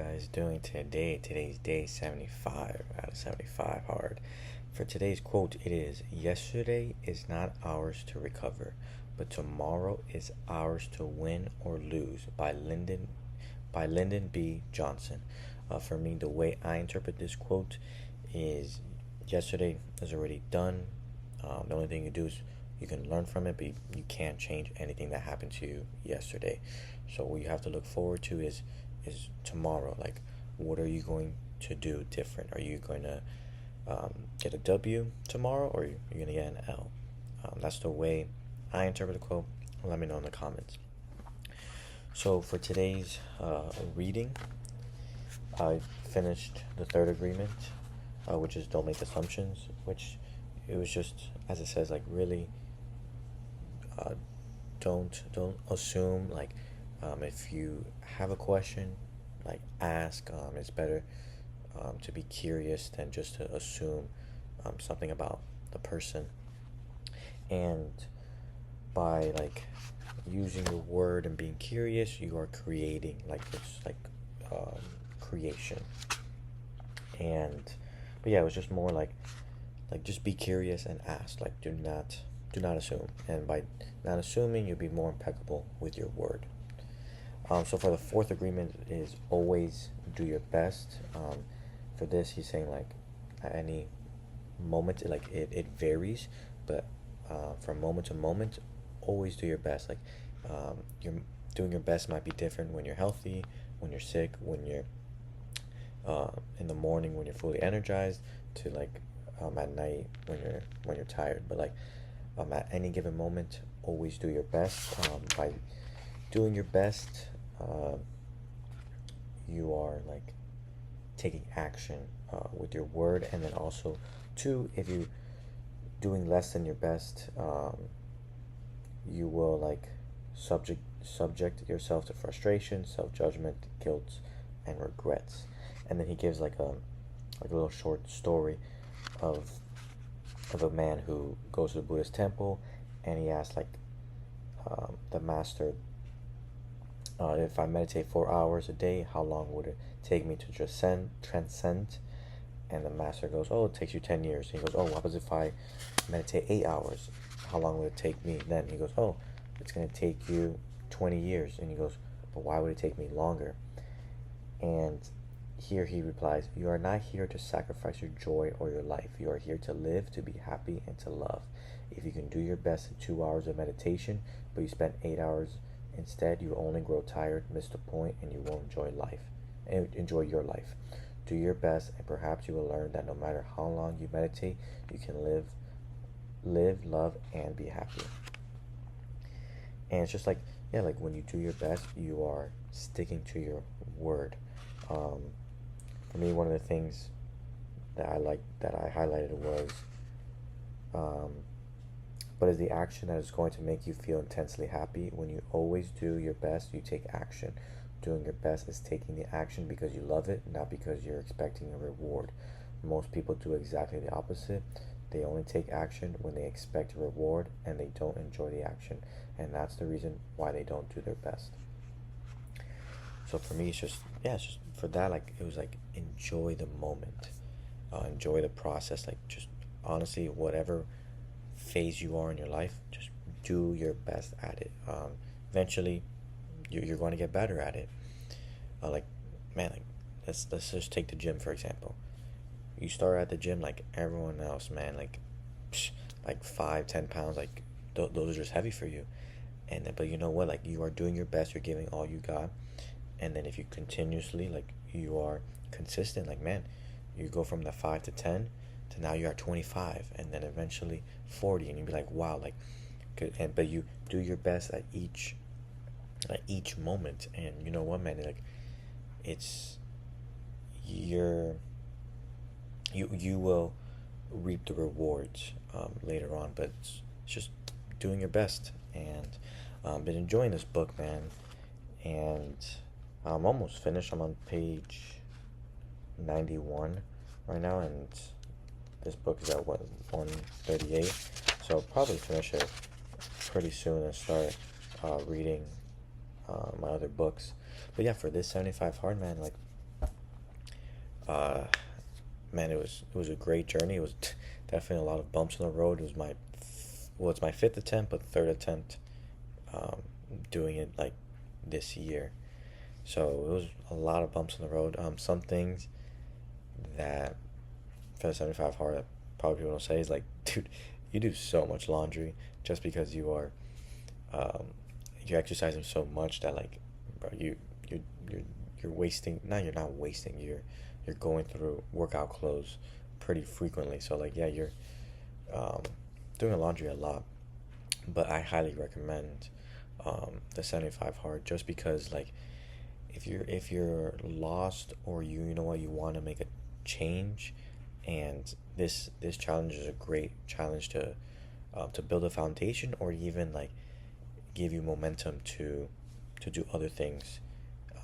guys doing today? Today's day 75 out of 75 hard. For today's quote, it is yesterday is not ours to recover, but tomorrow is ours to win or lose by Lyndon B. Johnson. For me, the way I interpret this quote is yesterday is already done. The only thing you do is you can learn from it, but you can't change anything that happened to you yesterday. So what you have to look forward to is tomorrow. Like, what are you going to do different? Are you going to get a W tomorrow, or are you going to get an L? That's the way I interpret the quote. Let me know in the comments. So for today's reading, I finished the third agreement, which is don't make assumptions, which it was just, as it says, like, really don't assume. Like, if you have a question, like, ask. It's better to be curious than just to assume something about the person. And by, like, using the word and being curious, you are creating, like, this, like, creation. And but yeah, it was just more like just be curious and ask. Like, do not assume, and by not assuming, you'll be more impeccable with your word. So for the fourth agreement is always do your best. For this, he's saying, like, at any moment, like, it varies, but from moment to moment, always do your best. Like, you're doing your best might be different when you're healthy, when you're sick, when you're in the morning when you're fully energized, to, like, at night when you're tired. But, like, at any given moment, always do your best. By doing your best, you are, like, taking action with your word. And then also, two, if you doing less than your best, you will, like, subject yourself to frustration, self-judgment, guilt, and regrets. And then he gives, like, a little short story of a man who goes to the Buddhist temple, and he asks, like, the master, if I meditate 4 hours a day, how long would it take me to transcend? And the master goes, oh, it takes you 10 years. And he goes, oh, what happens if I meditate 8 hours? How long would it take me then? He goes, oh, it's going to take you 20 years. And he goes, but why would it take me longer? And here he replies, you are not here to sacrifice your joy or your life. You are here to live, to be happy, and to love. If you can do your best in 2 hours of meditation, but you spend 8 hours instead, you will only grow tired, miss the point, and you won't enjoy your life. Do your best, and perhaps you will learn that no matter how long you meditate, you can live, love, and be happy. And it's just like, yeah, like, when you do your best, you are sticking to your word. For me, one of the things that I highlighted was, but is the action that is going to make you feel intensely happy. When you always do your best, you take action. Doing your best is taking the action because you love it, not because you're expecting a reward. Most people do exactly the opposite. They only take action when they expect a reward, and they don't enjoy the action. And that's the reason why they don't do their best. So for me, it's just for that, like, it was like, enjoy the moment, enjoy the process. Like, just honestly, whatever phase you are in your life, just do your best at it. Eventually, you're going to get better at it. Like, man, like, let's just take the gym, for example. You start at the gym like everyone else, man. Like, like 5-10 pounds, like, those are just heavy for you. And then, but you know what? Like, you are doing your best. You're giving all you got. And then if you continuously, like, you are consistent, like, man, you go from the 5 to 10 to now you're at 25, and then eventually 40, and you'll be like, wow, like, good. And but you do your best at each moment, and you know what, man, like, it's you will reap the rewards later on. But it's just doing your best. And been enjoying this book, man, and I'm almost finished. I'm on page 91 right now, and this book is at 138, so I'll probably finish it pretty soon and start reading my other books. But yeah, for this 75 hard, man, like, uh, man, it was a great journey. It was definitely a lot of bumps on the road. It was it's my fifth attempt, but third attempt um, doing it like this year. So it was a lot of bumps on the road. Some things that for the 75 hard that probably people don't say is like, dude, you do so much laundry just because um, you're exercising so much that like, bro, you you're you're wasting. No, you're not wasting. You're going through workout clothes pretty frequently. So like, yeah, you're um, doing laundry a lot. But I highly recommend the 75 hard just because like if you're lost or you know what you want to make a change, and this challenge is a great challenge to build a foundation or even like give you momentum to do other things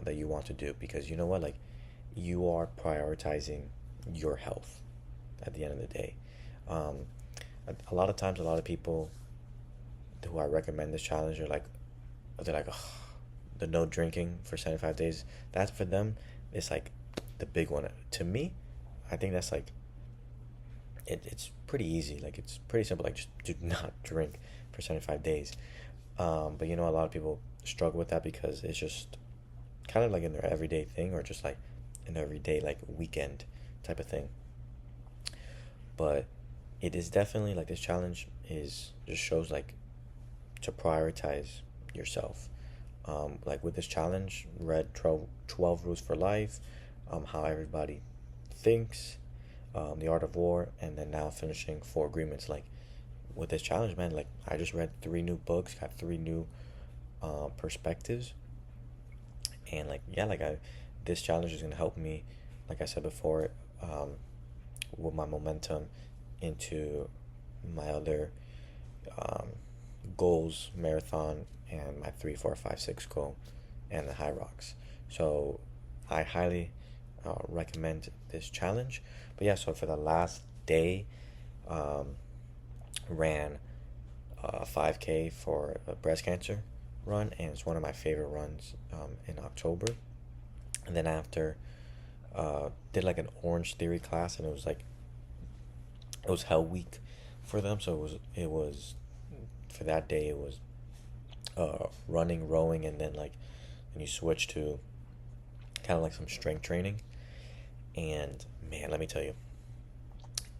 that you want to do, because you know what, like, you are prioritizing your health at the end of the day. um, a lot of times a lot of people who I recommend this challenge are like, they're like, oh, the no drinking for 75 days. That's for them. It's like the big one. To me, I think that's like it's pretty easy. Like it's pretty simple. Like just do not drink for 75 days. But you know, a lot of people struggle with that because it's just kind of like in their everyday thing, or just like an everyday like weekend type of thing. But it is definitely like this challenge is just shows like to prioritize yourself. Like with this challenge, read 12 rules for life, how everybody thinks, the art of war, and then now finishing four agreements. Like with this challenge, man, like I just read three new books, got three new perspectives, and like yeah, like this challenge is gonna help me, like I said before, um, with my momentum into my other um, goals, marathon, and my 3, 4, 5, 6 goal, and the high rocks. So I highly recommend this challenge. But yeah, so for the last day, um, ran 5K for a breast cancer run, and it's one of my favorite runs in October. And then after, did like an Orange Theory class, and it was Hell Week for them. So it was for that day it was running, rowing, and then like and you switch to kind of like some strength training. And man, let me tell you,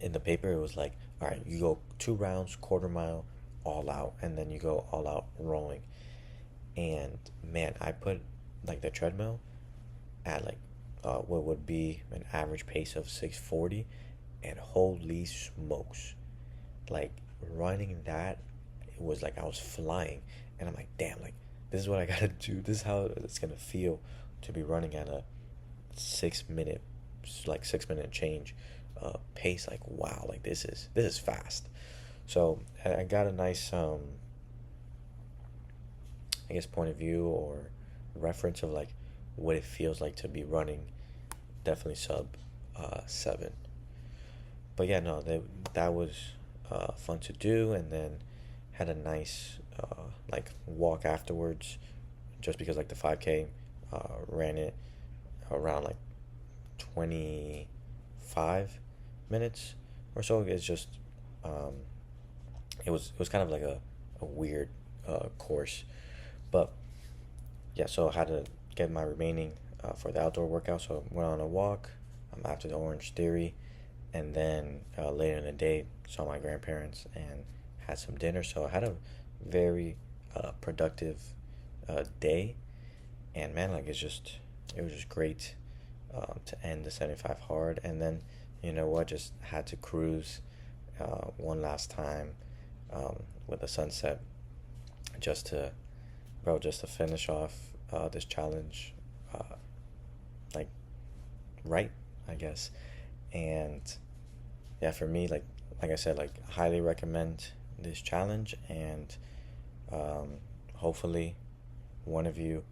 in the paper it was like, all right, you go 2 rounds, quarter mile, all out, and then you go all out rowing. And man, I put like the treadmill at like what would be an average pace of 640, and holy smokes, like running that, it was like I was flying. And I'm like, damn, like this is what I gotta do. This is how it's gonna feel to be running at a 6 minute, like 6 minute change pace. Like wow, like this is fast. So I got a nice I guess point of view or reference of like what it feels like to be running definitely sub 7. But yeah, no, that was fun to do, and then had a nice like walk afterwards, just because like the 5K ran it around like 25 minutes or so. It's just um, it was kind of like a weird course, but yeah. So I had to get my remaining for the outdoor workout. So I went on a walk after the Orange Theory, and then later in the day saw my grandparents and had some dinner. So I had a very productive day, and man, like it was just great to end the 75 hard. And then you know what, just had to cruise one last time with the sunset, just to just to finish off this challenge like right, I guess. And yeah, for me, like I said, like highly recommend this challenge, and hopefully one of you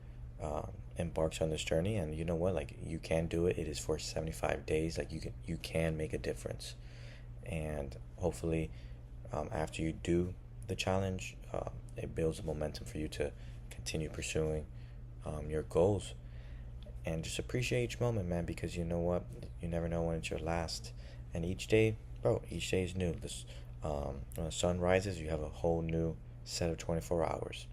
embarks on this journey. And you know what, like you can do it. It is for 75 days. Like you can make a difference. And hopefully after you do the challenge, it builds a momentum for you to continue pursuing your goals. And just appreciate each moment, man, because you know what? You never know when it's your last. And each day, bro, each day is new. When the sun rises, you have a whole new set of 24 hours.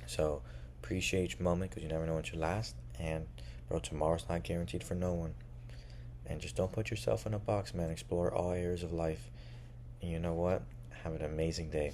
So appreciate each moment because you never know when it's your last. And, bro, tomorrow's not guaranteed for no one. And just don't put yourself in a box, man. Explore all areas of life. And you know what? Have an amazing day.